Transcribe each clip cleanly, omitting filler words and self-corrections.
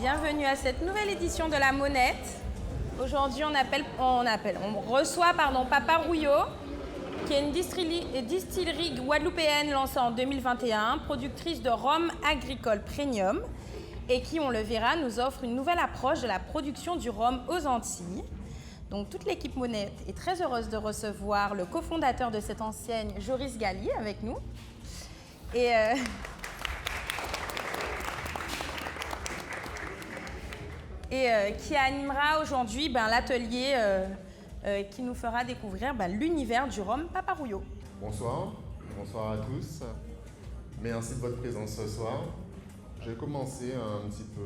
Bienvenue à cette nouvelle édition de La Monette. Aujourd'hui, on reçoit Papa Rouillot, qui est une distillerie guadeloupéenne lancée en 2021, productrice de rhum agricole premium et qui, on le verra, nous offre une nouvelle approche de la production du rhum aux Antilles. Donc, toute l'équipe Monette est très heureuse de recevoir le cofondateur de cette enseigne, Joris Gali, avec nous. Qui animera aujourd'hui l'atelier qui nous fera découvrir l'univers du rhum Papa Rouillot. Bonsoir à tous. Merci de votre présence ce soir. Je vais commencer un petit peu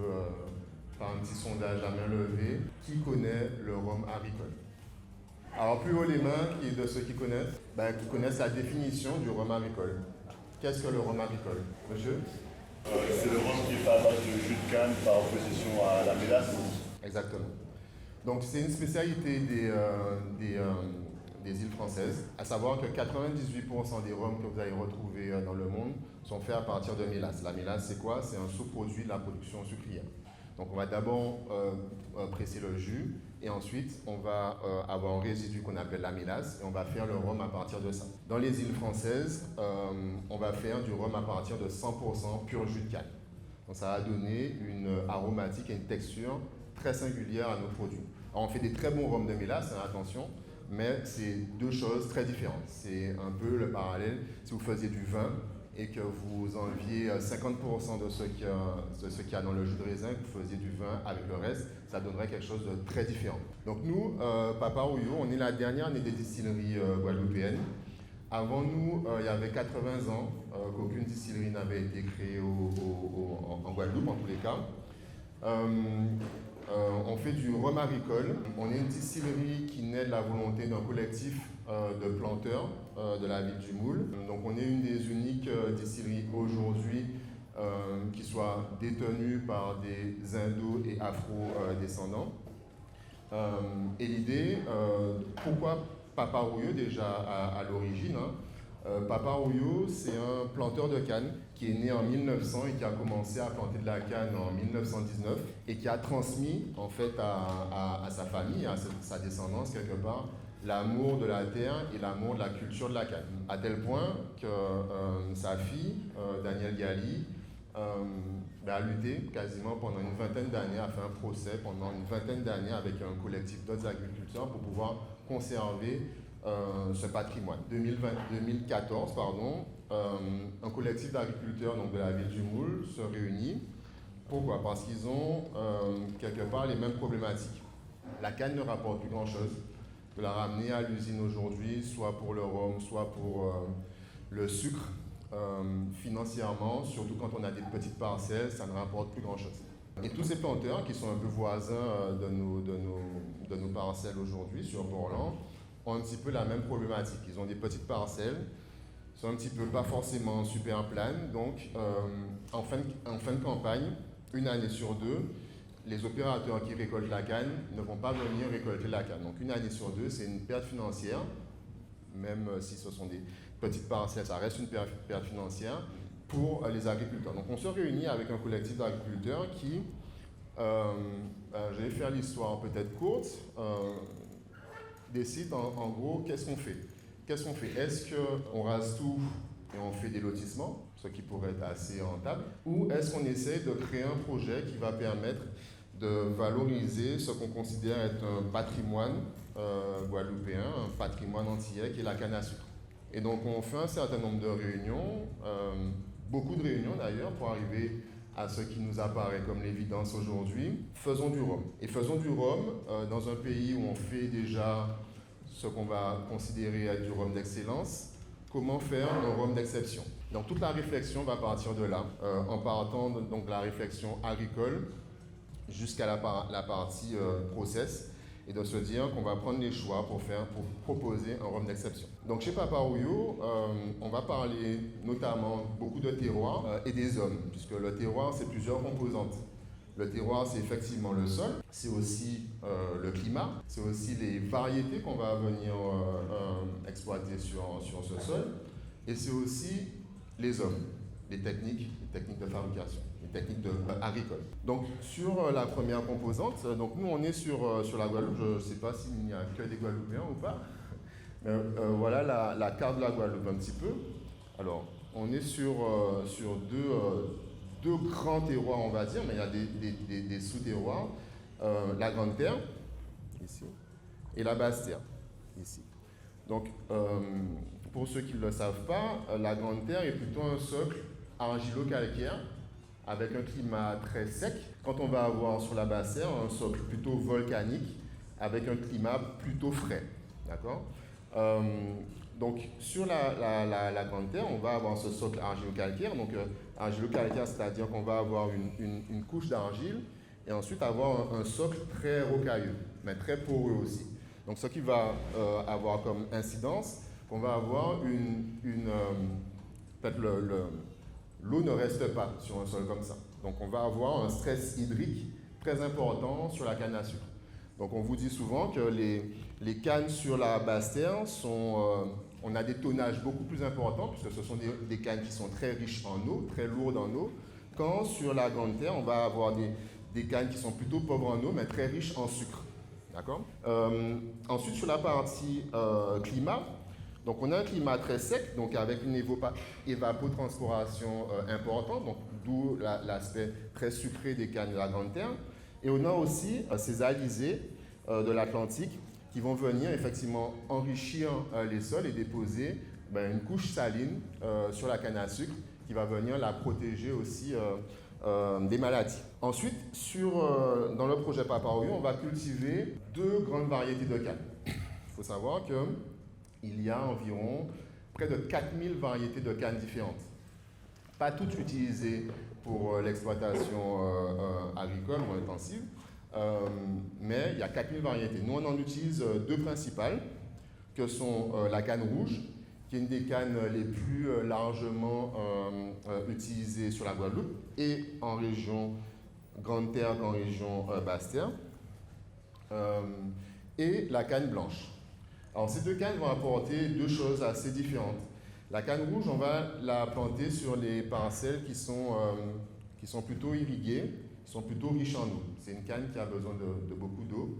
par un petit sondage à main levée. Qui connaît le rhum agricole? Alors plus haut les mains de ceux qui connaissent la définition du rhum agricole. Qu'est-ce que le rhum agricole, monsieur? C'est le rhum qui est fait à base de jus de canne par opposition à la mélasse. Exactement. Donc c'est une spécialité des îles françaises, à savoir que 98% des rhums que vous allez retrouver dans le monde sont faits à partir de mélasse. La mélasse, c'est quoi? C'est un sous-produit de la production sucrière. Donc on va d'abord presser le jus et ensuite on va avoir un résidu qu'on appelle la mélasse et on va faire le rhum à partir de ça. Dans les îles françaises, on va faire du rhum à partir de 100% pur jus de canne. Donc ça va donner une aromatique et une texture très singulière à nos produits. Alors on fait des très bons rhums de mélasse, attention, mais c'est deux choses très différentes. C'est un peu le parallèle si vous faisiez du vin et que vous enleviez 50% de ce qu'il y a dans le jus de raisin, que vous faisiez du vin avec le reste, ça donnerait quelque chose de très différent. Donc nous, Papa Rouillot, on est la dernière année des distilleries guadeloupéennes. Avant nous, il y avait 80 ans qu'aucune distillerie n'avait été créée en Guadeloupe, en tous les cas. On fait du rhum agricole. On est une distillerie qui naît de la volonté d'un collectif de planteurs de la ville du Moule. Donc on est une des uniques distilleries aujourd'hui qui soit détenue par des indo- et afro-descendants. Et l'idée, pourquoi Papa Rouillot déjà à l'origine, Papa Rouillot, c'est un planteur de canne qui est né en 1900 et qui a commencé à planter de la canne en 1919 et qui a transmis en fait à sa famille, à sa descendance quelque part, l'amour de la terre et l'amour de la culture de la canne. À tel point que sa fille, Danielle Gali, a lutté quasiment pendant une vingtaine d'années, a fait un procès pendant une vingtaine d'années avec un collectif d'autres agriculteurs pour pouvoir conserver ce patrimoine. 2014, un collectif d'agriculteurs de la ville du Moule se réunit. Pourquoi? Parce qu'ils ont quelque part les mêmes problématiques. La canne ne rapporte plus grand-chose. De la ramener à l'usine aujourd'hui, soit pour le rhum, soit pour le sucre, financièrement, surtout quand on a des petites parcelles, ça ne rapporte plus grand-chose. Et tous ces planteurs qui sont un peu voisins de nos parcelles aujourd'hui sur Borland, ont un petit peu la même problématique. Ils ont des petites parcelles, sont un petit peu pas forcément super planes, donc en fin de campagne, une année sur deux, les opérateurs qui récoltent la canne ne vont pas venir récolter la canne. Donc une année sur deux, c'est une perte financière, même si ce sont des petites parcelles, ça reste une perte financière pour les agriculteurs. Donc on se réunit avec un collectif d'agriculteurs qui, je vais faire l'histoire peut-être courte, décide en gros qu'est-ce qu'on fait. Est-ce qu'on rase tout et on fait des lotissements, ce qui pourrait être assez rentable, ou est-ce qu'on essaie de créer un projet qui va permettre de valoriser ce qu'on considère être un patrimoine guadeloupéen, un patrimoine antillais qui est la canne à sucre. Et donc on fait un certain nombre de réunions, beaucoup de réunions d'ailleurs, pour arriver à ce qui nous apparaît comme l'évidence aujourd'hui. Faisons du rhum. Et faisons du rhum dans un pays où on fait déjà ce qu'on va considérer être du rhum d'excellence. Comment faire un rhum d'exception? Donc toute la réflexion va partir de là, en partant donc de la réflexion agricole jusqu'à la partie process, et de se dire qu'on va prendre les choix pour proposer un rhum d'exception. Donc chez Papa Rouillot, on va parler notamment beaucoup de terroir et des hommes, puisque le terroir, c'est plusieurs composantes. Le terroir, c'est effectivement le sol, c'est aussi le climat, c'est aussi les variétés qu'on va venir exploiter sur ce sol, et c'est aussi les hommes. les techniques de fabrication, les techniques agricoles. Donc sur la première composante, donc nous on est sur la Guadeloupe, je ne sais pas s'il n'y a que des Guadeloupéens ou pas, mais voilà la carte de la Guadeloupe un petit peu. Alors on est sur deux grands terroirs on va dire, mais il y a des sous-terroirs, la Grande Terre, ici, et la Basse Terre, ici. Donc pour ceux qui ne le savent pas, la Grande Terre est plutôt un socle argilo-calcaire avec un climat très sec. Quand on va avoir sur la Basse Terre un socle plutôt volcanique avec un climat plutôt frais. D'accord ? Donc sur la Grande Terre, on va avoir ce socle argilo-calcaire. Donc argilo-calcaire, c'est-à-dire qu'on va avoir une couche d'argile et ensuite avoir un socle très rocailleux, mais très poreux aussi. Donc ce qui va avoir comme incidence, qu'on va avoir peut-être l'eau ne reste pas sur un sol comme ça. Donc on va avoir un stress hydrique très important sur la canne à sucre. Donc on vous dit souvent que les cannes sur la basse terre on a des tonnages beaucoup plus importants puisque ce sont des cannes qui sont très riches en eau, très lourdes en eau, quand sur la grande terre on va avoir des cannes qui sont plutôt pauvres en eau mais très riches en sucre. D'accord ? Ensuite sur la partie climat, donc on a un climat très sec, donc avec une évapotranspiration importante, donc d'où l'aspect très sucré des cannes de la Grande Terre. Et on a aussi ces alizés de l'Atlantique qui vont venir effectivement enrichir les sols et déposer une couche saline sur la canne à sucre qui va venir la protéger aussi des maladies. Ensuite, dans le projet Papa Rouillot, on va cultiver 2 grandes variétés de cannes. Il faut savoir qu'il y a environ près de 4000 variétés de cannes différentes. Pas toutes utilisées pour l'exploitation agricole ou intensive, mais il y a 4000 variétés. Nous, on en utilise 2 principales, que sont la canne rouge, qui est une des cannes les plus largement utilisées sur la Guadeloupe, et en région Grande Terre qu'en région Basse Terre, et la canne blanche. Alors ces 2 cannes vont apporter 2 choses assez différentes. La canne rouge, on va la planter sur les parcelles qui sont plutôt irriguées, qui sont plutôt riches en eau. C'est une canne qui a besoin de beaucoup d'eau,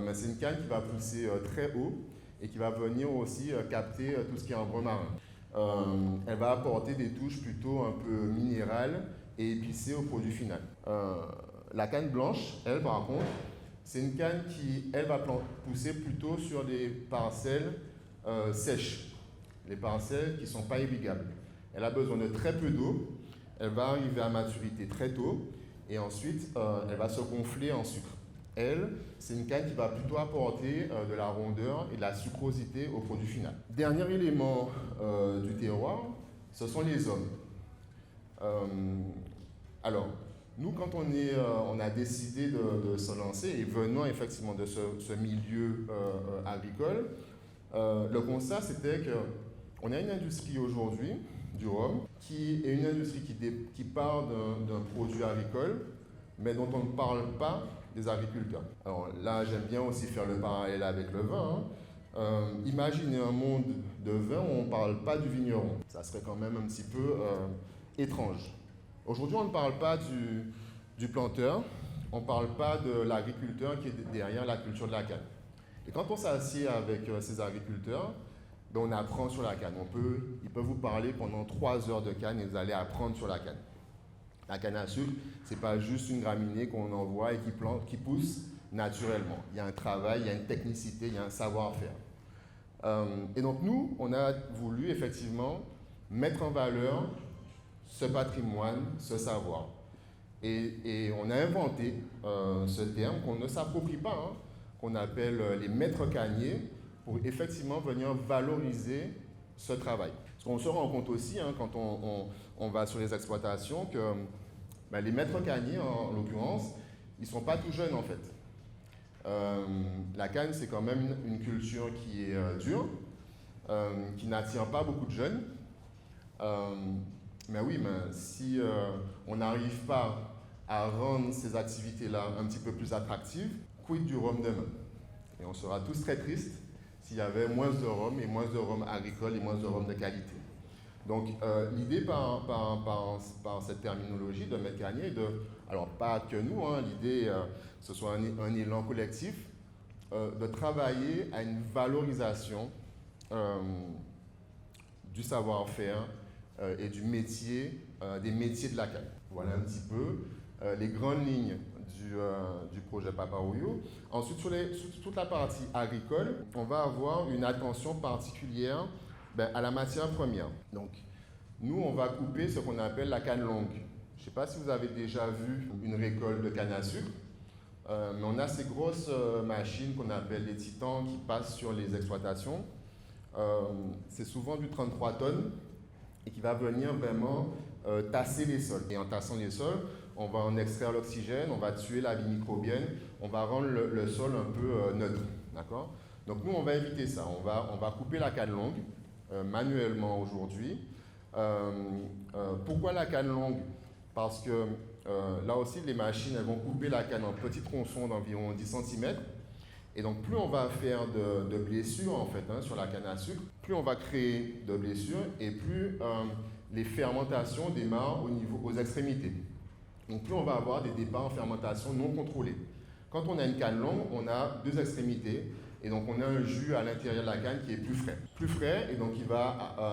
mais c'est une canne qui va pousser très haut et qui va venir aussi capter tout ce qui est en brun marin. Elle va apporter des touches plutôt un peu minérales et épicées au produit final. La canne blanche, elle par contre, c'est une canne qui, elle, va pousser plutôt sur des parcelles sèches, les parcelles qui ne sont pas irrigables. Elle a besoin de très peu d'eau, elle va arriver à maturité très tôt, et ensuite, elle va se gonfler en sucre. Elle, c'est une canne qui va plutôt apporter de la rondeur et de la sucrosité au produit final. Dernier élément du terroir, ce sont les hommes. Alors, nous, quand on a décidé de se lancer et venant effectivement de ce milieu agricole, le constat c'était qu'on a une industrie aujourd'hui du rhum qui est une industrie qui part d'un produit agricole, mais dont on ne parle pas des agriculteurs. Alors là, j'aime bien aussi faire le parallèle avec le vin. Imaginez un monde de vin où on ne parle pas du vigneron. Ça serait quand même un petit peu étrange. Aujourd'hui, on ne parle pas du planteur, on ne parle pas de l'agriculteur qui est derrière la culture de la canne. Et quand on s'assied avec ces agriculteurs, on apprend sur la canne. Ils peuvent vous parler pendant 3 heures de canne et vous allez apprendre sur la canne. La canne à sucre, ce n'est pas juste une graminée qu'on envoie et qui pousse naturellement. Il y a un travail, il y a une technicité, il y a un savoir-faire. Et donc nous, on a voulu effectivement mettre en valeur ce patrimoine, ce savoir. Et on a inventé ce terme qu'on ne s'approprie pas, qu'on appelle les maîtres canniers, pour effectivement venir valoriser ce travail. Parce qu'on se rend compte aussi, quand on va sur les exploitations, que les maîtres canniers, en l'occurrence, ils ne sont pas tout jeunes en fait. La canne, c'est quand même une culture qui est dure, qui n'attire pas beaucoup de jeunes. Mais oui, si on n'arrive pas à rendre ces activités-là un petit peu plus attractives, quid du rhum demain? Et on sera tous très tristes s'il y avait moins de rhum et moins de rhum agricole et moins de rhum de qualité. Donc l'idée par cette terminologie de mètre gagné, alors pas que nous, hein, l'idée que ce soit un élan collectif, de travailler à une valorisation du savoir-faire et des métiers de la canne. Voilà un petit peu les grandes lignes du projet Papa Rouillot. Ensuite, sur toute la partie agricole, on va avoir une attention particulière à la matière première. Donc, nous, on va couper ce qu'on appelle la canne longue. Je ne sais pas si vous avez déjà vu une récolte de canne à sucre, mais on a ces grosses machines qu'on appelle les titans qui passent sur les exploitations. C'est souvent du 33 tonnes et qui va venir vraiment tasser les sols. Et en tassant les sols, on va en extraire l'oxygène, on va tuer la vie microbienne, on va rendre le sol un peu neutre. D'accord ? Donc nous, on va éviter ça. On va couper la canne longue manuellement aujourd'hui. Pourquoi la canne longue ? Parce que là aussi, les machines elles vont couper la canne en petits tronçons d'environ 10 cm. Et donc, plus on va faire de blessures en fait, sur la canne à sucre, plus on va créer de blessures et plus les fermentations démarrent aux extrémités. Donc, plus on va avoir des départs en fermentation non contrôlés. Quand on a une canne longue, on a deux extrémités et donc on a un jus à l'intérieur de la canne qui est plus frais. Plus frais et donc il va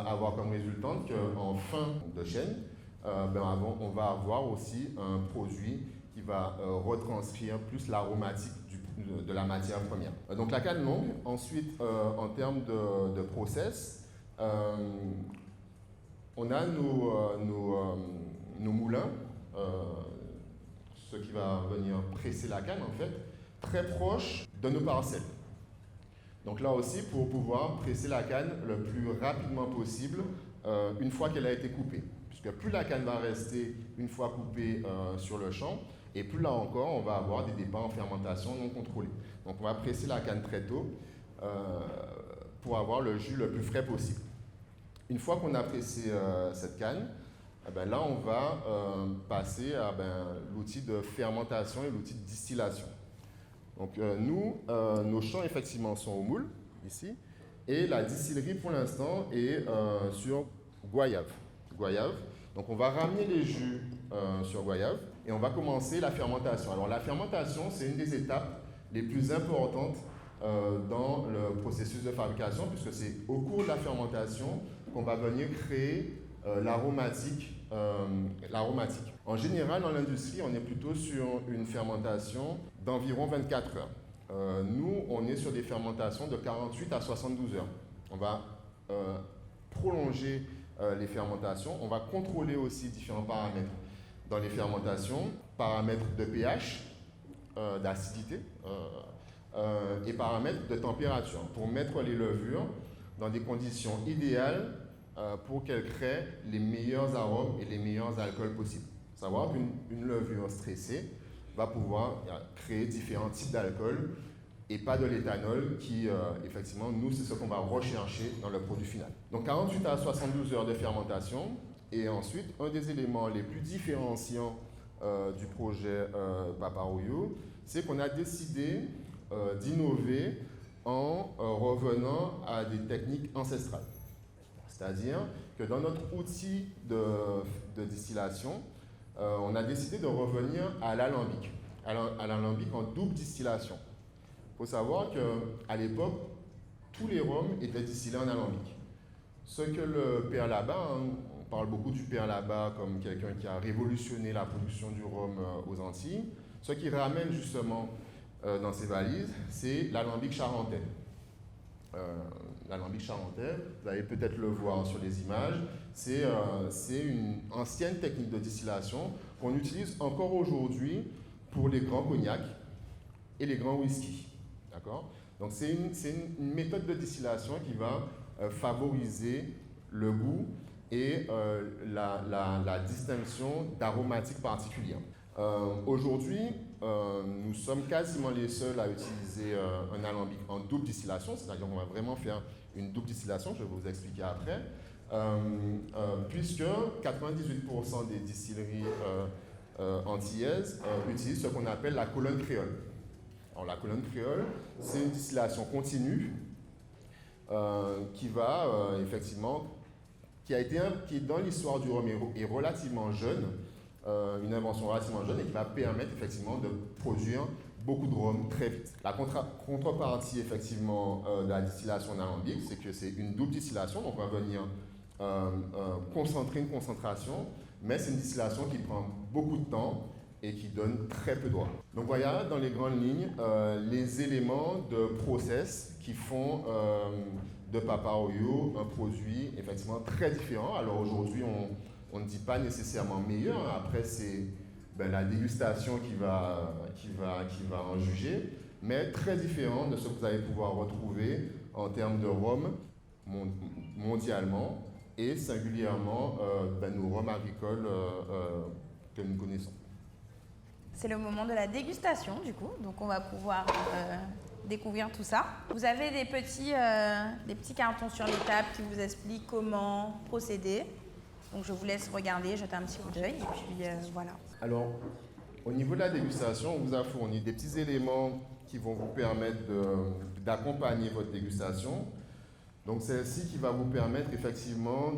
avoir comme résultante qu'en fin de chaîne, on va avoir aussi un produit qui va retranscrire plus l'aromatique de la matière première. Donc la canne longue, ensuite en termes de process, on a nos moulins, ce qui va venir presser la canne en fait, très proche de nos parcelles. Donc là aussi, pour pouvoir presser la canne le plus rapidement possible une fois qu'elle a été coupée. Puisque plus la canne va rester une fois coupée sur le champ, et plus là encore, on va avoir des départs en fermentation non contrôlés. Donc on va presser la canne très tôt pour avoir le jus le plus frais possible. Une fois qu'on a pressé cette canne, là on va passer à l'outil de fermentation et l'outil de distillation. Donc nos champs effectivement sont au moule, ici, et la distillerie pour l'instant est sur goyave. Donc on va ramener les jus sur goyave et on va commencer la fermentation. Alors la fermentation, c'est une des étapes les plus importantes dans le processus de fabrication, puisque c'est au cours de la fermentation qu'on va venir créer l'aromatique. En général, dans l'industrie, on est plutôt sur une fermentation d'environ 24 heures. Nous, on est sur des fermentations de 48 à 72 heures. On va prolonger les fermentations. On va contrôler aussi différents paramètres dans les fermentations, paramètres de pH, d'acidité et paramètres de température pour mettre les levures dans des conditions idéales pour qu'elles créent les meilleurs arômes et les meilleurs alcools possibles. Savoir qu'une levure stressée va pouvoir créer différents types d'alcool et pas de l'éthanol qui, effectivement, nous, c'est ce qu'on va rechercher dans le produit final. Donc 48 à 72 heures de fermentation. Et ensuite, un des éléments les plus différenciants du projet Papa Rouillot, c'est qu'on a décidé d'innover en revenant à des techniques ancestrales. C'est-à-dire que dans notre outil de distillation, on a décidé de revenir à l'alambic, en double distillation. Il faut savoir qu'à l'époque, tous les rhums étaient distillés en alambic. Ce que le père Labat, on parle beaucoup du père Labat comme quelqu'un qui a révolutionné la production du rhum aux Antilles, ce qui ramène justement dans ses valises, c'est l'alambic charentais. L'alambic charentais, vous allez peut-être le voir sur les images, c'est une ancienne technique de distillation qu'on utilise encore aujourd'hui pour les grands cognacs et les grands whisky. D'accord ? Donc c'est une méthode de distillation qui va favoriser le goût et la distinction d'aromatiques particulières. Aujourd'hui, nous sommes quasiment les seuls à utiliser un alambic en double distillation, c'est-à-dire qu'on va vraiment faire une double distillation, je vais vous expliquer après, puisque 98% des distilleries antillaises utilisent ce qu'on appelle la colonne créole. Alors la colonne créole, c'est une distillation continue qui qui est dans l'histoire du rhum est relativement jeune, une invention relativement jeune et qui va permettre effectivement de produire beaucoup de rhum très vite. La contrepartie effectivement de la distillation alambique, c'est que c'est une double distillation, donc on va venir concentrer une concentration, mais c'est une distillation qui prend beaucoup de temps et qui donne très peu de rhum. Donc voilà dans les grandes lignes les éléments de process qui font de Papa Royaux un produit effectivement très différent. Alors aujourd'hui on ne dit pas nécessairement meilleur, hein. Après c'est la dégustation qui va en juger, mais très différent de ce que vous allez pouvoir retrouver en termes de rhum mondialement et singulièrement nos rhums agricoles que nous connaissons. C'est le moment de la dégustation du coup, donc on va pouvoir découvrir tout ça. Vous avez des petits cartons sur les tables qui vous expliquent comment procéder. Donc je vous laisse regarder, jeter un petit coup d'œil et puis voilà. Alors, au niveau de la dégustation, on vous a fourni des petits éléments qui vont vous permettre d'accompagner votre dégustation. Donc c'est celle-ci qui va vous permettre effectivement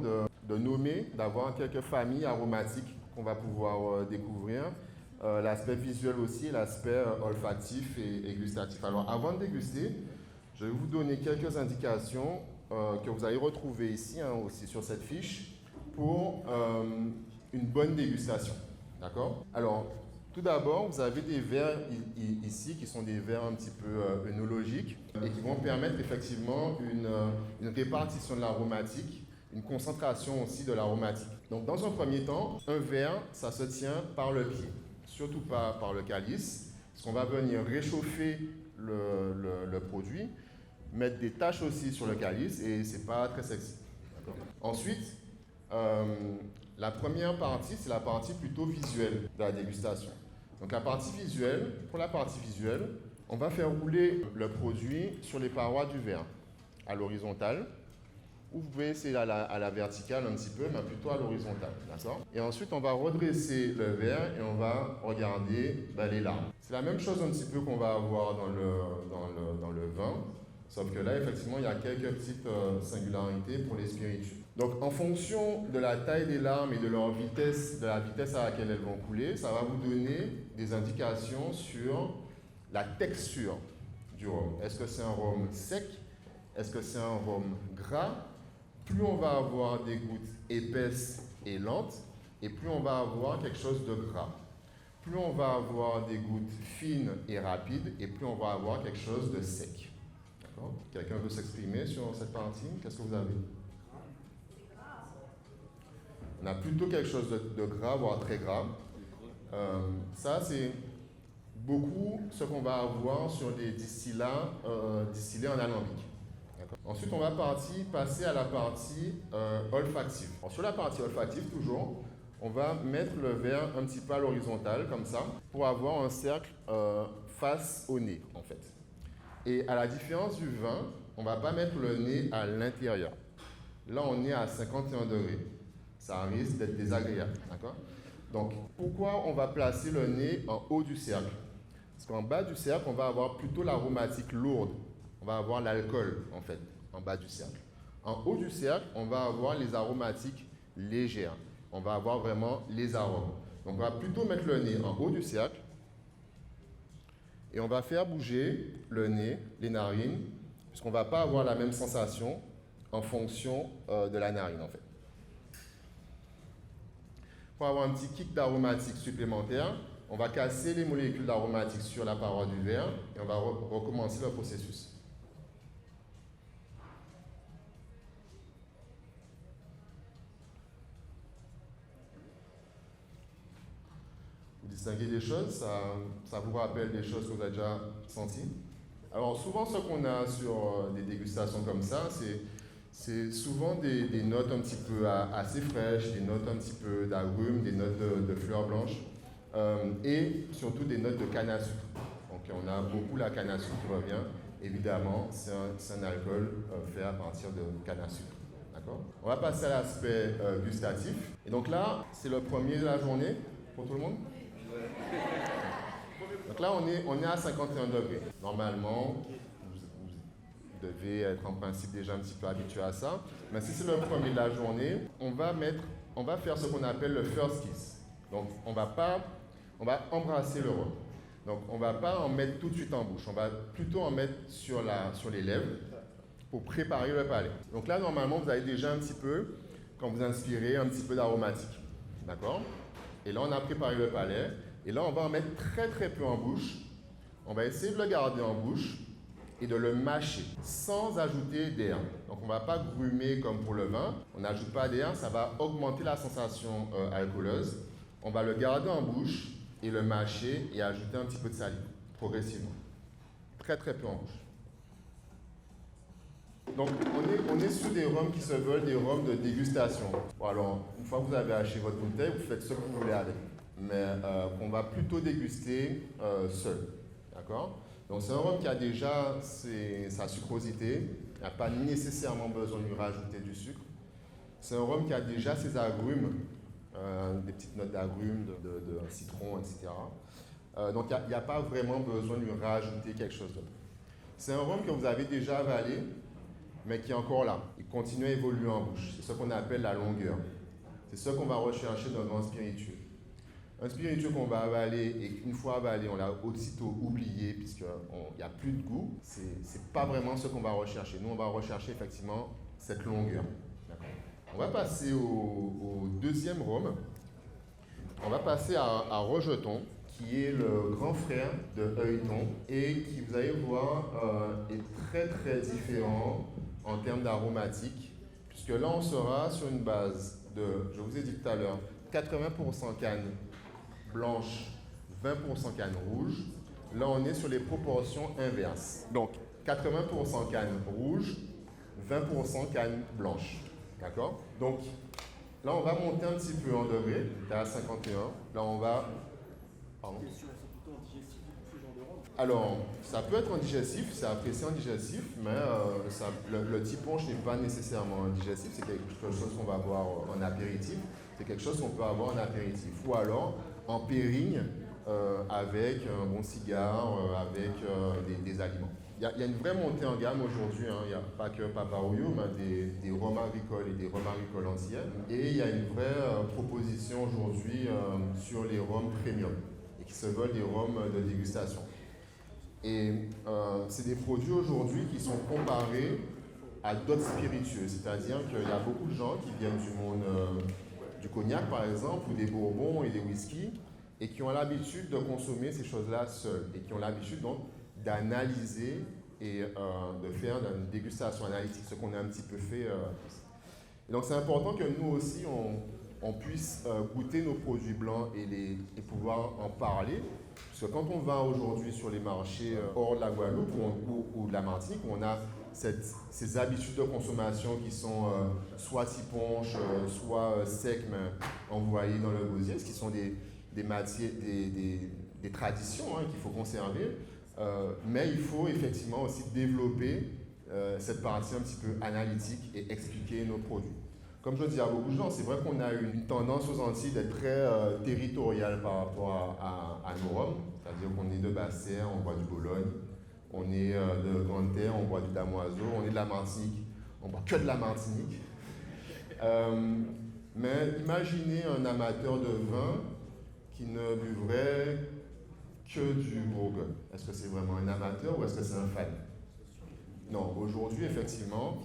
de nommer, d'avoir quelques familles aromatiques qu'on va pouvoir découvrir. L'aspect visuel aussi, l'aspect olfactif et gustatif. Alors avant de déguster, je vais vous donner quelques indications que vous allez retrouver ici, aussi sur cette fiche, pour une bonne dégustation. D'accord? Alors, tout d'abord, vous avez des verres ici qui sont des verres un petit peu œnologiques et qui vont permettre effectivement une répartition de l'aromatique, une concentration aussi de l'aromatique. Donc, dans un premier temps, un verre, ça se tient par le pied, surtout pas par le calice, parce qu'on va venir réchauffer le produit, mettre des taches aussi sur le calice et c'est pas très sexy. D'accord? Ensuite, la première partie, c'est la partie plutôt visuelle de la dégustation. Donc la partie visuelle, pour la partie visuelle, on va faire rouler le produit sur les parois du verre, à l'horizontale, ou vous pouvez essayer à la verticale un petit peu, mais plutôt à l'horizontale, d'accord? Et ensuite, on va redresser le verre et on va regarder les larmes. C'est la même chose un petit peu qu'on va avoir dans le vin, sauf que là, effectivement, il y a quelques petites singularités pour les spiritueux. Donc, en fonction de la taille des larmes et de leur vitesse, de la vitesse à laquelle elles vont couler, ça va vous donner des indications sur la texture du rhum. Est-ce que c'est un rhum sec? Est-ce que c'est un rhum gras? Plus on va avoir des gouttes épaisses et lentes, et plus on va avoir quelque chose de gras. Plus on va avoir des gouttes fines et rapides, et plus on va avoir quelque chose de sec. D'accord? Quelqu'un veut s'exprimer sur cette partie? Qu'est-ce que vous avez? On a plutôt quelque chose de gras, voire très gras. Ça, c'est beaucoup ce qu'on va avoir sur des distillats distillés en alambic. Ensuite, on va passer à la partie olfactive. Alors, sur la partie olfactive, toujours, on va mettre le verre un petit peu à l'horizontale, comme ça, pour avoir un cercle face au nez, en fait. Et à la différence du vin, on ne va pas mettre le nez à l'intérieur. Là, on est à 51 degrés. Ça risque d'être désagréable, d'accord? Donc, pourquoi on va placer le nez en haut du cercle? Parce qu'en bas du cercle, on va avoir plutôt l'aromatique lourde. On va avoir l'alcool, en fait, en bas du cercle. En haut du cercle, on va avoir les aromatiques légères. On va avoir vraiment les arômes. Donc, on va plutôt mettre le nez en haut du cercle et on va faire bouger le nez, les narines, puisqu'on ne va pas avoir la même sensation en fonction de la narine, en fait. Pour avoir un petit kick d'aromatique supplémentaire, on va casser les molécules d'aromatique sur la paroi du verre et on va recommencer le processus. Vous distinguez des choses, ça vous rappelle des choses que vous avez déjà senties. Alors souvent, ce qu'on a sur des dégustations comme ça, c'est souvent des notes un petit peu assez fraîches, des notes un petit peu d'agrumes, des notes de fleurs blanches et surtout des notes de canne à sucre. Donc on a beaucoup la canne à sucre qui revient. Évidemment, c'est un alcool fait à partir de canne à sucre. D'accord? On va passer à l'aspect gustatif. Et donc là, c'est le premier de la journée pour tout le monde. Donc là, on est à 51 degrés. Normalement, vous devez être en principe déjà un petit peu habitué à ça. Mais si c'est le premier de la journée, on va faire ce qu'on appelle le first kiss. Donc on va embrasser le rhum. Donc on ne va pas en mettre tout de suite en bouche, on va plutôt en mettre sur les lèvres pour préparer le palais. Donc là, normalement, vous avez déjà un petit peu, quand vous inspirez, un petit peu d'aromatique. D'accord? Et là, on a préparé le palais. Et là, on va en mettre très très peu en bouche. On va essayer de le garder en bouche et de le mâcher sans ajouter d'air. Donc on ne va pas grumer comme pour le vin. On n'ajoute pas d'air, ça va augmenter la sensation alcooleuse. On va le garder en bouche et le mâcher et ajouter un petit peu de salive progressivement. Très très peu en bouche. Donc on est sur des rhums qui se veulent des rhums de dégustation. Bon, alors, une fois que vous avez acheté votre bouteille, vous faites ce que vous voulez avec. Mais on va plutôt déguster seul. D'accord? Donc c'est un rhum qui a déjà sa sucrosité. Il n'y a pas nécessairement besoin de lui rajouter du sucre. C'est un rhum qui a déjà ses agrumes, des petites notes d'agrumes, de citron, etc. Donc il n'y a pas vraiment besoin de lui rajouter quelque chose d'autre. C'est un rhum que vous avez déjà avalé, mais qui est encore là. Il continue à évoluer en bouche. C'est ce qu'on appelle la longueur. C'est ce qu'on va rechercher dans un spiritueux. Un spiritueux qu'on va avaler et qu'une fois avalé, on l'a aussitôt oublié puisqu'il n'y a plus de goût, c'est pas vraiment ce qu'on va rechercher. Nous, on va rechercher effectivement cette longueur. On va passer au deuxième rhum. On va passer à Rejeton, qui est le grand frère de Œilleton et qui, vous allez voir, est très très différent en termes d'aromatique, puisque là, on sera sur une base de, je vous ai dit tout à l'heure, 80% canne blanche, 20% canne rouge. Là, on est sur les proportions inverses. Donc, 80% canne rouge, 20% canne blanche. D'accord? Donc, là, on va monter un petit peu en degré. T'es à 51. Là, on va... Pardon? Alors, ça peut être indigestif, c'est apprécié indigestif, mais le petit punch n'est pas nécessairement indigestif. C'est quelque chose qu'on va avoir en apéritif. C'est quelque chose qu'on peut avoir en apéritif. Ou alors, en pairing avec un bon cigare, avec des aliments. Il y a une vraie montée en gamme aujourd'hui, hein. Il n'y a pas que Papa Rouillot, mais des rhums agricoles et des rhums agricoles anciens. Et il y a une vraie proposition aujourd'hui sur les rhums premium, et qui se veulent des rhums de dégustation. Et c'est des produits aujourd'hui qui sont comparés à d'autres spiritueux, c'est-à-dire qu'il y a beaucoup de gens qui viennent du monde du cognac par exemple, ou des bourbons et des whisky, et qui ont l'habitude de consommer ces choses-là seuls, et qui ont l'habitude donc d'analyser et de faire une dégustation analytique, ce qu'on a un petit peu fait. Et donc c'est important que nous aussi, on puisse goûter nos produits blancs et pouvoir en parler. Parce que quand on va aujourd'hui sur les marchés hors de la Guadeloupe ou de la Martinique, où on a ces habitudes de consommation qui sont soit tiponches, soit secs, mais envoyés dans le gosier, ce qui sont des matières, des traditions hein, qu'il faut conserver. Mais il faut effectivement aussi développer cette partie un petit peu analytique et expliquer nos produits. Comme je dis à beaucoup de gens, c'est vrai qu'on a une tendance aux Antilles d'être très territorial par rapport à nos rhums. C'est-à-dire qu'on est de Basse-Terre, on boit du Bologne. On est de Grande-Terre, on boit du Damoiseau. On est de la Martinique, on boit que de la Martinique. Mais imaginez un amateur de vin qui ne buvrait que du Bourgogne. Est-ce que c'est vraiment un amateur ou est-ce que c'est un fan? Non, aujourd'hui, effectivement,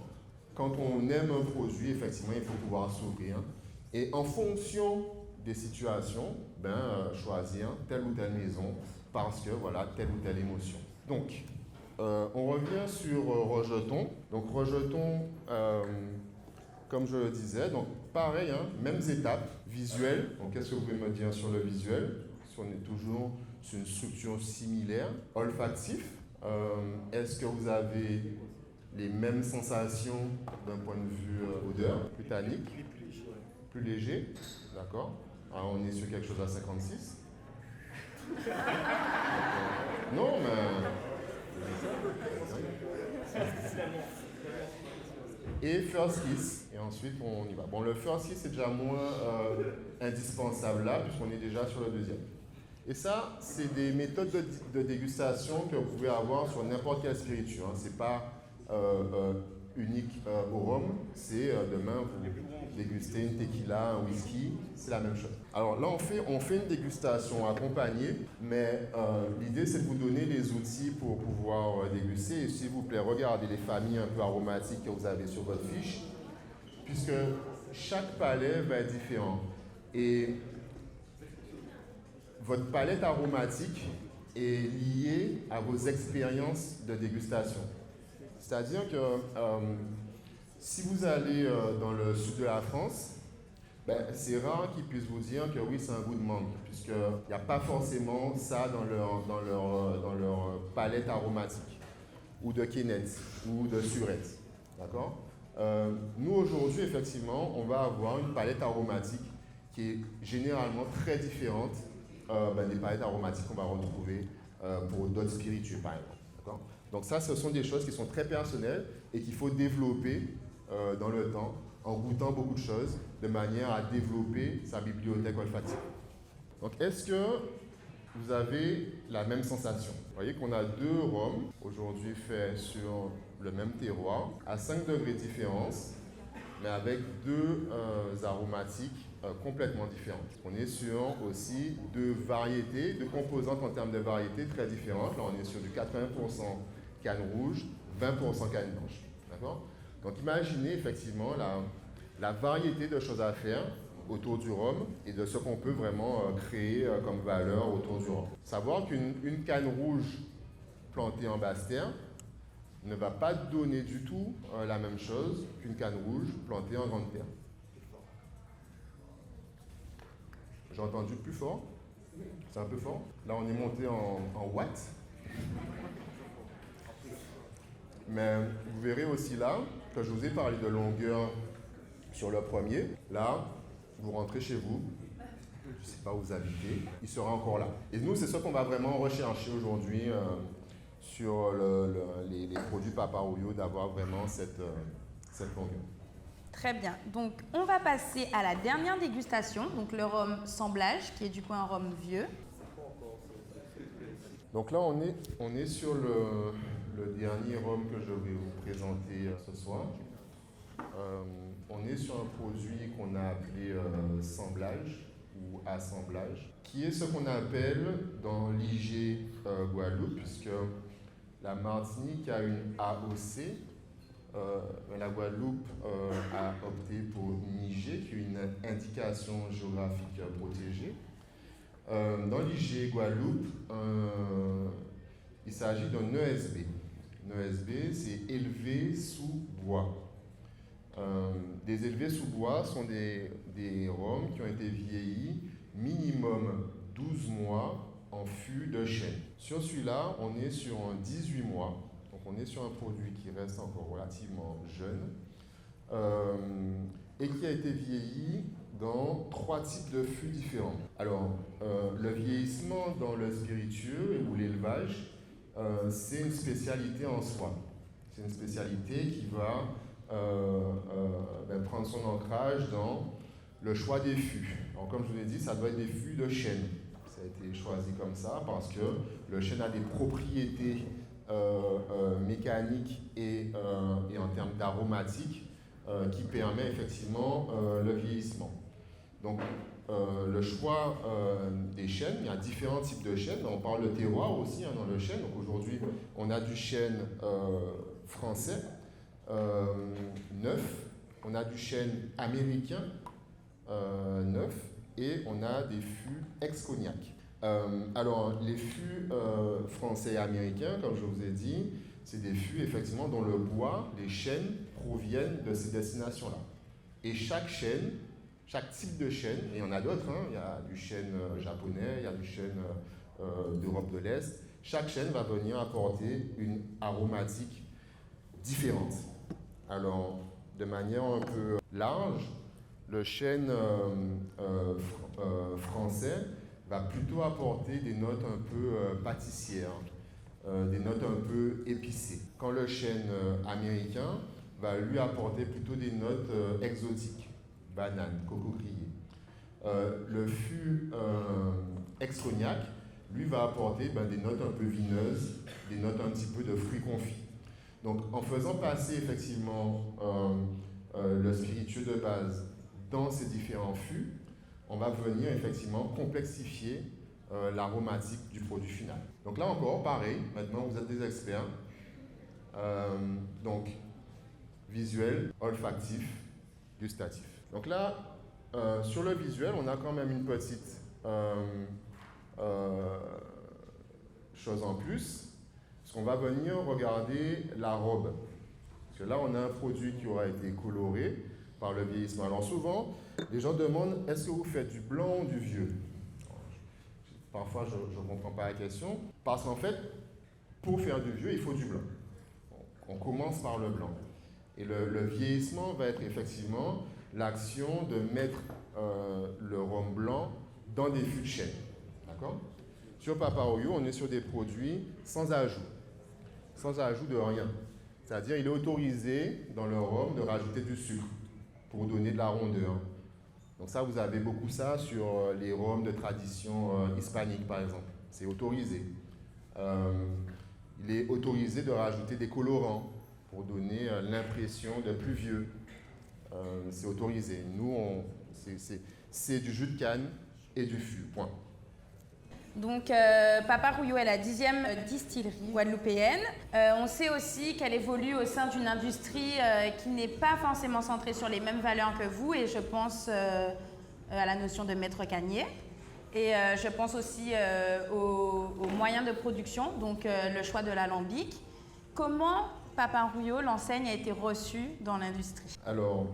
quand on aime un produit, effectivement, il faut pouvoir s'ouvrir. Et en fonction des situations, choisir telle ou telle maison parce que, voilà, telle ou telle émotion. Donc, on revient sur Rejeton. Donc, Rejeton, comme je le disais, donc pareil, hein, mêmes étapes, visuel. Donc, qu'est-ce que vous pouvez me dire sur le visuel? Si on est toujours sur une structure similaire. Olfactif, est-ce que vous avez les mêmes sensations d'un point de vue odeur, plus tannique, plus léger, d'accord? Alors on est sur quelque chose à 56. Non, mais... Et first kiss, et ensuite on y va. Bon, le first kiss c'est déjà moins indispensable là, puisqu'on est déjà sur le deuxième. Et ça, c'est des méthodes de dégustation que vous pouvez avoir sur n'importe quel spiritueux. Hein. C'est pas unique au rhum, c'est demain vous dégustez une tequila, un whisky, c'est la même chose. Alors là, on fait une dégustation accompagnée, mais l'idée c'est de vous donner les outils pour pouvoir déguster. Et s'il vous plaît, regardez les familles un peu aromatiques que vous avez sur votre fiche, puisque chaque palais va être différent. Et votre palette aromatique est liée à vos expériences de dégustation. C'est-à-dire que si vous allez dans le sud de la France, c'est rare qu'ils puissent vous dire que oui, c'est un goût de mangue, puisqu'il n'y a pas forcément ça dans leur palette aromatique, ou de quénette, ou de surette. D'accord ? Nous, aujourd'hui, effectivement, on va avoir une palette aromatique qui est généralement très différente des palettes aromatiques qu'on va retrouver pour d'autres spiritueux, par exemple. D'accord ? Donc ça, ce sont des choses qui sont très personnelles et qu'il faut développer dans le temps, en goûtant beaucoup de choses, de manière à développer sa bibliothèque olfactive. Donc, est-ce que vous avez la même sensation? Vous voyez qu'on a 2 rhums, aujourd'hui faits sur le même terroir, à 5 degrés de différence, mais avec 2 aromatiques complètement différentes. On est sur aussi 2 variétés, 2 composantes en termes de variétés très différentes. Là, on est sur du 80% canne rouge, 20% canne blanche. D'accord? Donc, imaginez effectivement la variété de choses à faire autour du rhum et de ce qu'on peut vraiment créer comme valeur autour du rhum. Savoir qu'une canne rouge plantée en basse terre ne va pas donner du tout la même chose qu'une canne rouge plantée en grande terre. J'ai entendu plus fort? C'est un peu fort? Là, on est monté en watts. Mais vous verrez aussi là que je vous ai parlé de longueur sur le premier. Là, vous rentrez chez vous, je ne sais pas où vous habitez, il sera encore là. Et nous, c'est ce qu'on va vraiment rechercher aujourd'hui sur les produits Papa Rouillot, d'avoir vraiment cette longueur. Très bien. Donc, on va passer à la dernière dégustation, donc le rhum Semblage, qui est du coup un rhum vieux. Donc là, on est sur le dernier rhum que je vais vous présenter ce soir. On est sur un produit qu'on a appelé Semblage ou assemblage, qui est ce qu'on appelle dans l'IG Guadeloupe, puisque la Martinique a une AOC, la Guadeloupe a opté pour une IG, qui est une indication géographique protégée. Dans l'IG Guadeloupe, il s'agit d'un ESB. Un ESB, c'est élevé sous bois. Des élevés sous bois sont des rhums qui ont été vieillis minimum 12 mois en fût de chêne. Sur celui-là, on est sur un 18 mois, donc on est sur un produit qui reste encore relativement jeune et qui a été vieilli dans 3 types de fûts différents. Alors, le vieillissement dans le spiritueux ou l'élevage, c'est une spécialité en soi. C'est une spécialité qui va prendre son ancrage dans le choix des fûts. Alors, comme je vous l'ai dit, ça doit être des fûts de chêne. Ça a été choisi comme ça parce que le chêne a des propriétés mécaniques et en termes d'aromatique qui permet effectivement le vieillissement. Donc, le choix des chênes, il y a différents types de chênes. On parle de terroir aussi dans le chêne. Donc aujourd'hui, on a du chêne français neuf, on a du chêne américain neuf et on a des fûts ex-cognac. Alors, les fûts français et américains, comme je vous ai dit, c'est des fûts effectivement dont le bois, les chênes proviennent de ces destinations-là. Et chaque chêne, chaque type de chêne, et il y en a d'autres, il y a du chêne japonais, il y a du chêne d'Europe de l'Est, chaque chêne va venir apporter une aromatique différente. Alors, de manière un peu large, le chêne français va plutôt apporter des notes un peu pâtissières, des notes un peu épicées. Quand le chêne américain va lui apporter plutôt des notes exotiques, banane, coco grillé. Le fût ex-cognac, lui, va apporter des notes un peu vineuses, des notes un petit peu de fruits confits. Donc en faisant passer effectivement le spiritueux de base dans ces différents fûts, on va venir effectivement complexifier l'aromatique du produit final. Donc là encore, pareil, maintenant vous êtes des experts. Donc visuel, olfactif, gustatif. Donc là, sur le visuel, on a quand même une petite chose en plus, parce qu'on va venir regarder la robe. Parce que là, on a un produit qui aura été coloré par le vieillissement. Alors souvent, les gens demandent, est-ce que vous faites du blanc ou du vieux? Parfois, je ne comprends pas la question. Parce qu'en fait, pour faire du vieux, il faut du blanc. On commence par le blanc. Et le vieillissement va être effectivement l'action de mettre le rhum blanc dans des fûts de chêne. D'accord? Sur Papa Royaux, on est sur des produits sans ajout de rien. C'est-à-dire, il est autorisé dans le rhum de rajouter du sucre pour donner de la rondeur. Donc ça, vous avez beaucoup ça sur les rhums de tradition hispanique, par exemple. C'est autorisé. Il est autorisé de rajouter des colorants pour donner l'impression de plus vieux. C'est autorisé. Nous, c'est du jus de canne et du fût. Point. Donc, Papa Royaux est la 10e distillerie guadeloupéenne. On sait aussi qu'elle évolue au sein d'une industrie qui n'est pas forcément centrée sur les mêmes valeurs que vous, et je pense à la notion de maître cagnier. Et je pense aussi aux moyens de production, donc le choix de l'alambic. Comment Papa Royaux, l'enseigne, a été reçue dans l'industrie? Alors,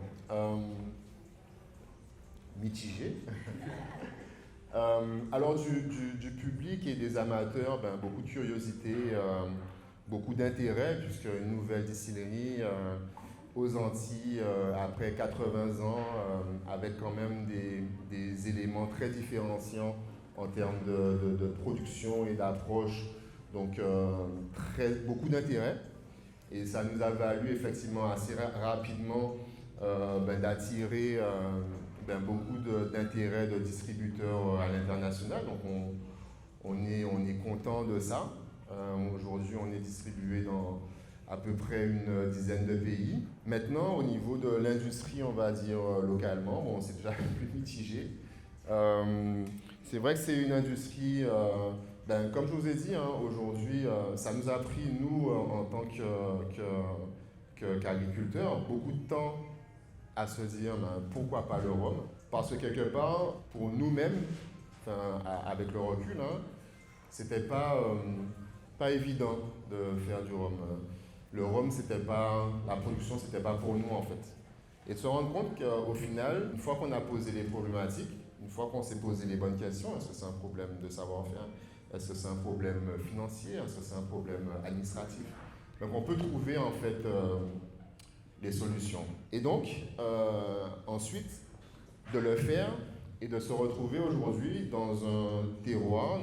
mitigé. Alors du public et des amateurs, beaucoup de curiosité, beaucoup d'intérêt, puisque une nouvelle distillerie aux Antilles, après 80 ans, avec quand même des éléments très différenciants en termes de production et d'approche, donc beaucoup d'intérêt. Et ça nous a valu effectivement assez rapidement d'attirer beaucoup d'intérêt de distributeurs à l'international. Donc on est content de ça. Aujourd'hui, on est distribué dans à peu près une dizaine de pays. Maintenant, au niveau de l'industrie, on va dire localement, bon, c'est déjà plus mitigé. C'est vrai que c'est une industrie, comme je vous ai dit, aujourd'hui, ça nous a pris, nous, en tant qu'agriculteurs, beaucoup de temps à se dire pourquoi pas le rhum, parce que quelque part, pour nous-mêmes, avec le recul, c'était pas évident de faire du rhum. Le rhum, la production, c'était pas pour nous en fait. Et de se rendre compte qu'au final, une fois qu'on a posé les problématiques, une fois qu'on s'est posé les bonnes questions, est-ce que c'est un problème de savoir-faire? Est-ce que c'est un problème financier? Est-ce que c'est un problème administratif? Donc on peut trouver en fait les solutions. Et donc, ensuite, de le faire et de se retrouver aujourd'hui dans un terroir,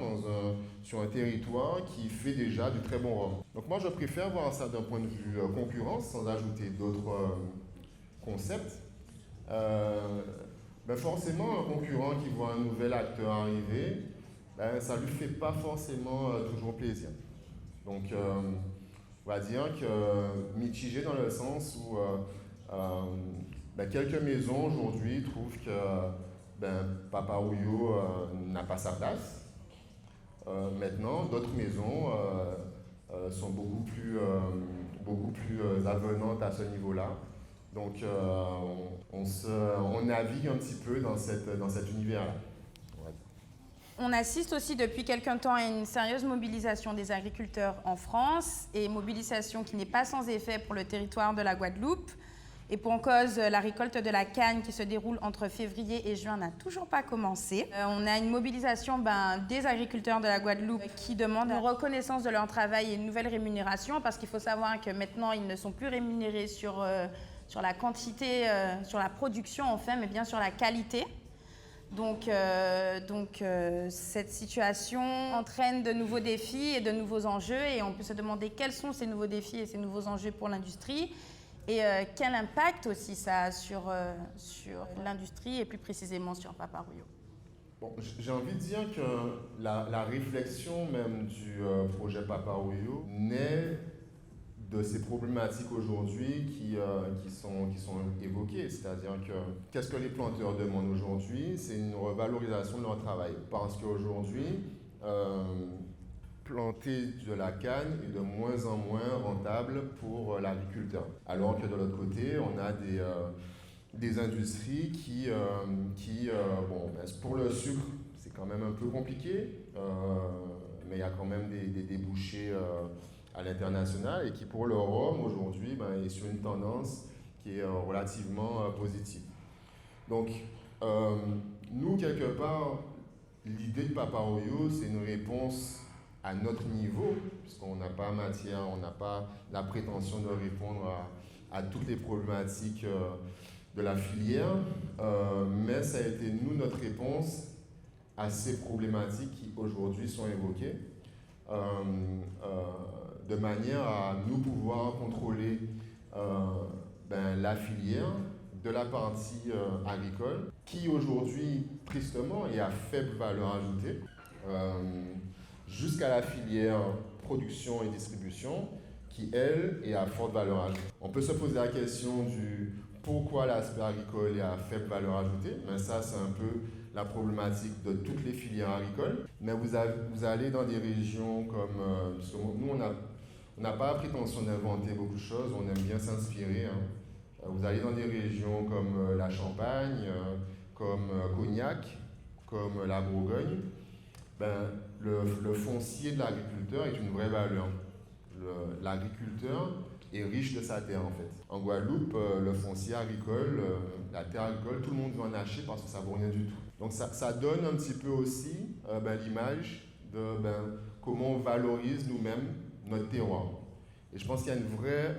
sur un territoire qui fait déjà du très bon rhum. Donc moi, je préfère voir ça d'un point de vue concurrence, sans ajouter d'autres concepts. Forcément, un concurrent qui voit un nouvel acteur arriver, ça ne lui fait pas forcément toujours plaisir. Donc, on va dire que mitigé dans le sens où quelques maisons aujourd'hui trouvent que Papa Royaux n'a pas sa place. Maintenant, d'autres maisons sont beaucoup plus avenantes à ce niveau-là. Donc, on navigue un petit peu dans cet univers-là. On assiste aussi depuis quelque temps à une sérieuse mobilisation des agriculteurs en France, et mobilisation qui n'est pas sans effet pour le territoire de la Guadeloupe. Et pour en cause, la récolte de la canne qui se déroule entre février et juin n'a toujours pas commencé. On a une mobilisation des agriculteurs de la Guadeloupe qui demandent une reconnaissance de leur travail et une nouvelle rémunération, parce qu'il faut savoir que maintenant, ils ne sont plus rémunérés sur la quantité, sur la production enfin, mais bien sur la qualité. Donc cette situation entraîne de nouveaux défis et de nouveaux enjeux, et on peut se demander quels sont ces nouveaux défis et ces nouveaux enjeux pour l'industrie, et quel impact aussi ça a sur l'industrie et plus précisément sur Papa Royaux. Bon, j'ai envie de dire que la réflexion même du projet Papa Royaux naît de ces problématiques aujourd'hui qui sont évoquées. C'est-à-dire que qu'est-ce que les planteurs demandent aujourd'hui? C'est une revalorisation de leur travail. Parce qu'aujourd'hui, planter de la canne est de moins en moins rentable pour l'agriculteur. Alors que de l'autre côté, on a des industries qui pour le sucre, c'est quand même un peu compliqué, mais il y a quand même des débouchés à l'international et qui, pour le rhum, aujourd'hui, est sur une tendance qui est relativement positive. Donc, nous, quelque part, l'idée de Papa Royaux, c'est une réponse à notre niveau, puisqu'on n'a pas matière, on n'a pas la prétention de répondre à toutes les problématiques de la filière, mais ça a été, nous, notre réponse à ces problématiques qui, aujourd'hui, sont évoquées, de manière à nous pouvoir contrôler la filière de la partie agricole, qui aujourd'hui, tristement, est à faible valeur ajoutée, jusqu'à la filière production et distribution, qui, elle, est à forte valeur ajoutée. On peut se poser la question du pourquoi l'aspect agricole est à faible valeur ajoutée, mais ça, c'est un peu la problématique de toutes les filières agricoles. Mais vous allez dans des régions comme... parce que nous, on n'a pas la prétention d'inventer beaucoup de choses, on aime bien s'inspirer. Vous allez dans des régions comme la Champagne, comme Cognac, comme la Bourgogne. Le foncier de l'agriculteur est une vraie valeur. L'agriculteur est riche de sa terre, en fait. En Guadeloupe, le foncier agricole, la terre agricole, tout le monde veut en acheter parce que ça ne vaut rien du tout. Donc ça donne un petit peu aussi l'image de comment on valorise nous-mêmes notre terroir. Et je pense qu'il y a une vraie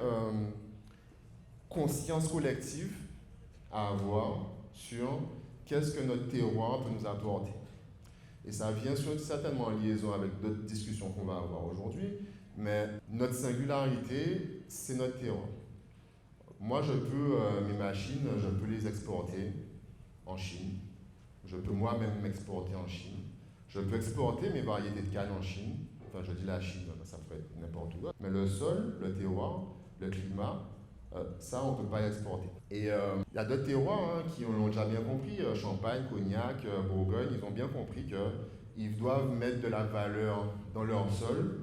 conscience collective à avoir sur qu'est-ce que notre terroir peut nous apporter. Et ça vient certainement en liaison avec d'autres discussions qu'on va avoir aujourd'hui, mais notre singularité, c'est notre terroir. Moi, mes machines, je peux les exporter en Chine. Je peux moi-même m'exporter en Chine. Je peux exporter mes variétés de canne en Chine. Enfin, je dis la Chine, ça pourrait être n'importe où. Mais le sol, le terroir, le climat, ça, on ne peut pas l'exporter. Et il y a d'autres terroirs qui l'ont déjà bien compris. Champagne, Cognac, Bourgogne, ils ont bien compris qu'ils doivent mettre de la valeur dans leur sol,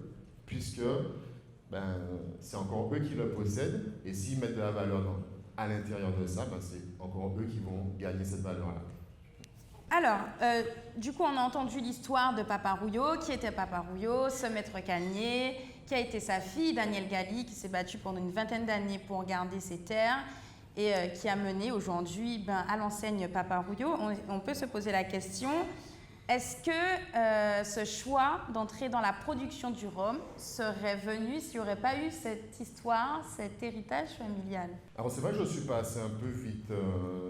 puisque c'est encore eux qui le possèdent. Et s'ils mettent de la valeur à l'intérieur de ça, c'est encore eux qui vont gagner cette valeur-là. Alors, du coup, on a entendu l'histoire de Papa Rouyot. Qui était Papa Rouyot? Ce maître cannier, qui a été sa fille, Danielle Gali, qui s'est battue pendant une vingtaine d'années pour garder ses terres et qui a mené aujourd'hui à l'enseigne Papa Rouyot. On peut se poser la question, est-ce que ce choix d'entrer dans la production du rhum serait venu s'il n'y aurait pas eu cette histoire, cet héritage familial? Alors c'est vrai que je suis passé un peu vite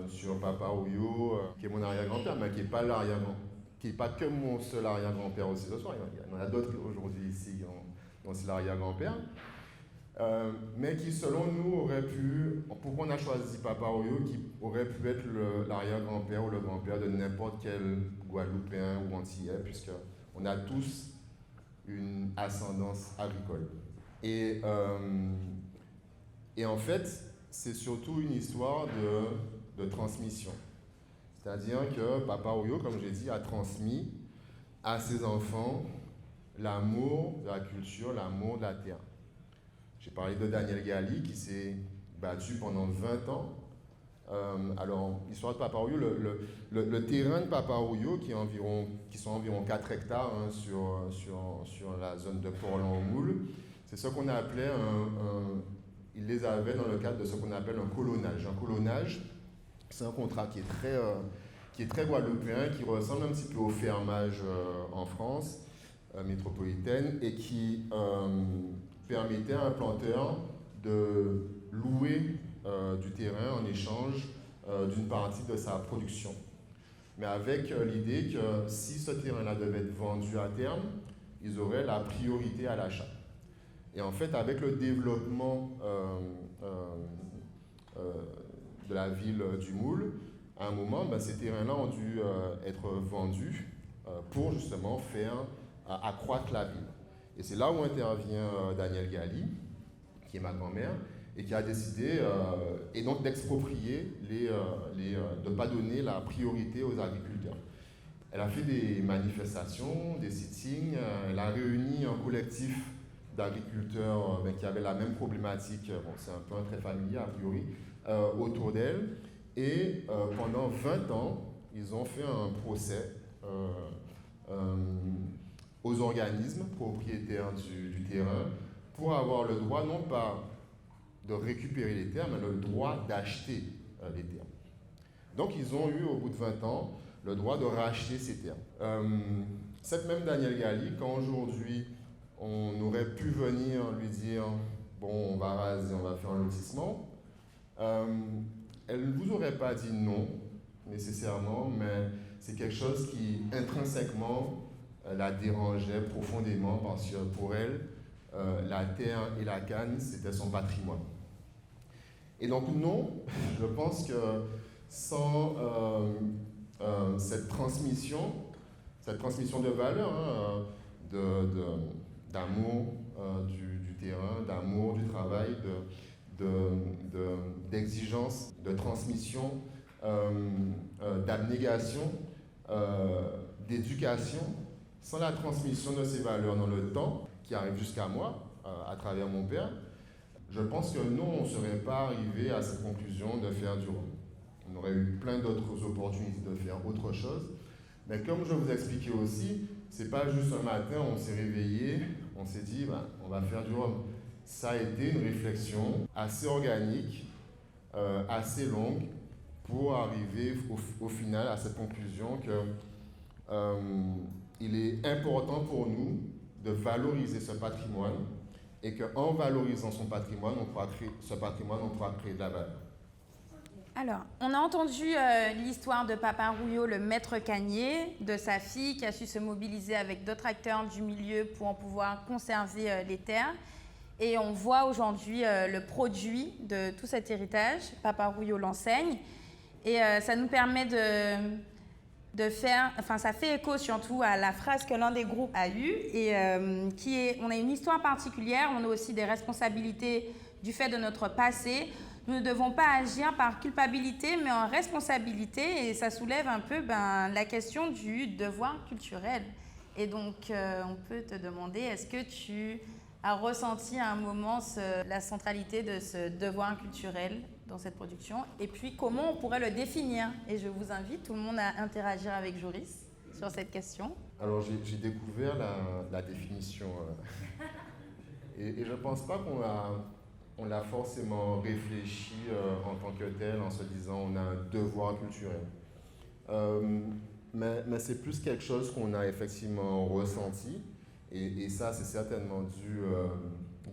sur Papa Rouyot, qui est mon arrière-grand-père, mais qui n'est pas qui n'est pas que mon seul arrière-grand-père aussi ce soir. Il y en a d'autres aujourd'hui ici dont c'est l'arrière-grand-père. Mais qui, selon nous, aurait pu... Pourquoi on a choisi Papa Rouyot, qui aurait pu être l'arrière-grand-père ou le grand-père de n'importe quel Guadeloupéen ou Antillais, puisqu'on a tous une ascendance agricole. Et en fait, c'est surtout une histoire de transmission. C'est-à-dire que Papa Rouyot, comme j'ai dit, a transmis à ses enfants l'amour de la culture, l'amour de la terre. J'ai parlé de Danielle Gali qui s'est battue pendant 20 ans. Alors, l'histoire de Papa Rouyot, le terrain de Papa Rouyot, qui sont environ 4 hectares sur la zone de Port-Lan-au-Moule, c'est ce qu'on appelait ils les avaient dans le cadre de ce qu'on appelle un colonnage. Un colonnage, c'est un contrat qui est très guadeloupéen, qui ressemble un petit peu au fermage en France métropolitaine et qui permettait à un planteur de louer du terrain en échange d'une partie de sa production. Mais avec l'idée que si ce terrain-là devait être vendu à terme, ils auraient la priorité à l'achat. Et en fait, avec le développement de la ville du Moule, à un moment, ces terrains-là ont dû être vendus pour justement faire accroître la ville. Et c'est là où intervient Danielle Gali, qui est ma grand-mère, et qui a décidé, et donc d'exproprier, de ne pas donner la priorité aux agriculteurs. Elle a fait des manifestations, des sittings, elle a réuni un collectif d'agriculteurs qui avaient la même problématique, bon, c'est un peu un trait familier a priori, autour d'elle. Et pendant 20 ans, ils ont fait un procès aux organismes propriétaires du terrain pour avoir le droit non pas de récupérer les terres, mais le droit d'acheter les terres. Donc ils ont eu au bout de 20 ans le droit de racheter ces terres. Cette même Danielle Gali, quand aujourd'hui on aurait pu venir lui dire bon, on va raser, on va faire un lotissement, elle ne vous aurait pas dit non nécessairement, mais c'est quelque chose qui intrinsèquement la dérangeait profondément parce que pour elle, la terre et la canne, c'était son patrimoine. Et donc non, je pense que sans cette transmission de valeurs, d'amour du terrain, d'amour du travail, d'exigence, de transmission, d'abnégation, d'éducation, sans la transmission de ces valeurs dans le temps, qui arrive jusqu'à moi, à travers mon père, je pense que nous, on ne serait pas arrivé à cette conclusion de faire du rhum. On aurait eu plein d'autres opportunités de faire autre chose. Mais comme je vous expliquais aussi, c'est pas juste un matin, on s'est réveillé, on s'est dit, on va faire du rhum. Ça a été une réflexion assez organique, assez longue, pour arriver au final à cette conclusion que il est important pour nous de valoriser ce patrimoine et qu'en valorisant son patrimoine, on pourra créer de la valeur. Alors, on a entendu l'histoire de Papa Rouillot, le maître cannier, de sa fille qui a su se mobiliser avec d'autres acteurs du milieu pour en pouvoir conserver les terres. Et on voit aujourd'hui le produit de tout cet héritage. Papa Rouillot l'enseigne. Et ça nous permet de faire, enfin ça fait écho surtout à la phrase que l'un des groupes a eue et on a une histoire particulière, on a aussi des responsabilités du fait de notre passé. Nous ne devons pas agir par culpabilité mais en responsabilité et ça soulève un peu la question du devoir culturel. Et donc on peut te demander, est-ce que tu as ressenti à un moment la centralité de ce devoir culturel dans cette production, et puis comment on pourrait le définir. Et je vous invite tout le monde à interagir avec Joris sur cette question. Alors j'ai découvert la définition et je ne pense pas qu'on l'a forcément réfléchi en tant que tel en se disant on a un devoir culturel. Mais c'est plus quelque chose qu'on a effectivement ressenti et ça c'est certainement dû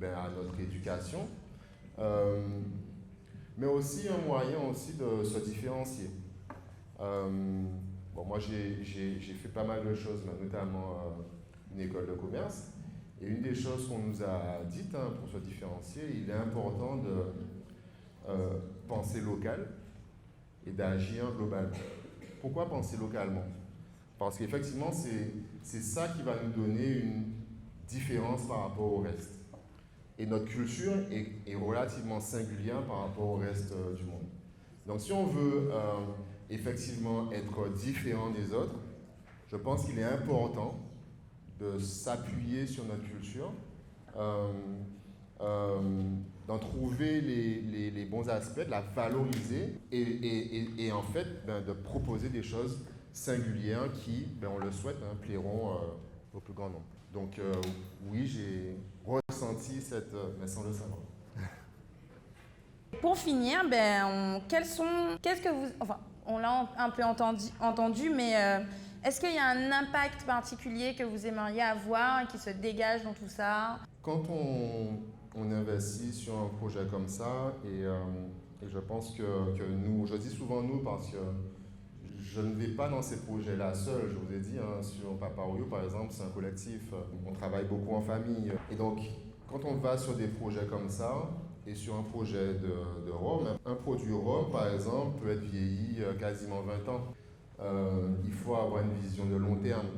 à notre éducation. Mais aussi un moyen aussi de se différencier. Moi j'ai fait pas mal de choses, notamment une école de commerce. Et une des choses qu'on nous a dites pour se différencier, il est important de penser local et d'agir globalement. Pourquoi penser localement? Parce qu'effectivement, c'est ça qui va nous donner une différence par rapport au reste. Et notre culture est relativement singulière par rapport au reste du monde. Donc si on veut effectivement être différent des autres, je pense qu'il est important de s'appuyer sur notre culture, d'en trouver les bons aspects, de la valoriser et en fait de proposer des choses singulières qui, on le souhaite, plairont au plus grand nombre. Donc oui, j'ai ressenti mais sans le savoir. Pour finir, on l'a un peu entendu, mais est-ce qu'il y a un impact particulier que vous aimeriez avoir et qui se dégage dans tout ça? Quand on investit sur un projet comme ça, et je pense que nous, je dis souvent nous parce que je ne vais pas dans ces projets-là seul, je vous ai dit, sur Papa Rouillot par exemple, c'est un collectif, on travaille beaucoup en famille. Et donc, quand on va sur des projets comme ça, et sur un projet de rhum, un produit rhum par exemple peut être vieilli quasiment 20 ans. Il faut avoir une vision de long terme.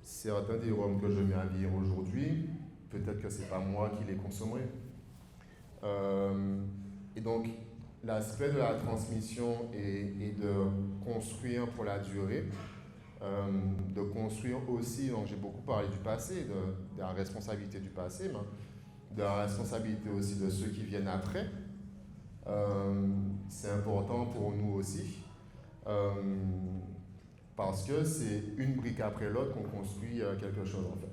Certains des rhums que je mets à vieillir aujourd'hui, peut-être que ce n'est pas moi qui les consommerai. Et donc, l'aspect de la transmission est de construire pour la durée, de construire aussi, donc j'ai beaucoup parlé du passé, de la responsabilité du passé, mais de la responsabilité aussi de ceux qui viennent après. C'est important pour nous aussi, parce que c'est une brique après l'autre qu'on construit quelque chose en fait.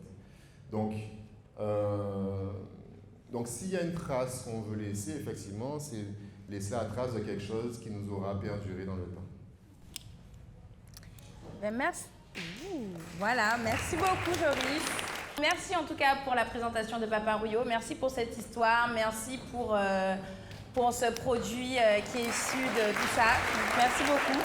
Donc s'il y a une trace qu'on veut laisser, effectivement, c'est laisser la trace de quelque chose qui nous aura perduré dans le temps. Ben merci. Voilà, merci beaucoup Joris. Merci en tout cas pour la présentation de Papa Rouillot. Merci pour cette histoire. Merci pour ce produit qui est issu de tout ça. Merci beaucoup.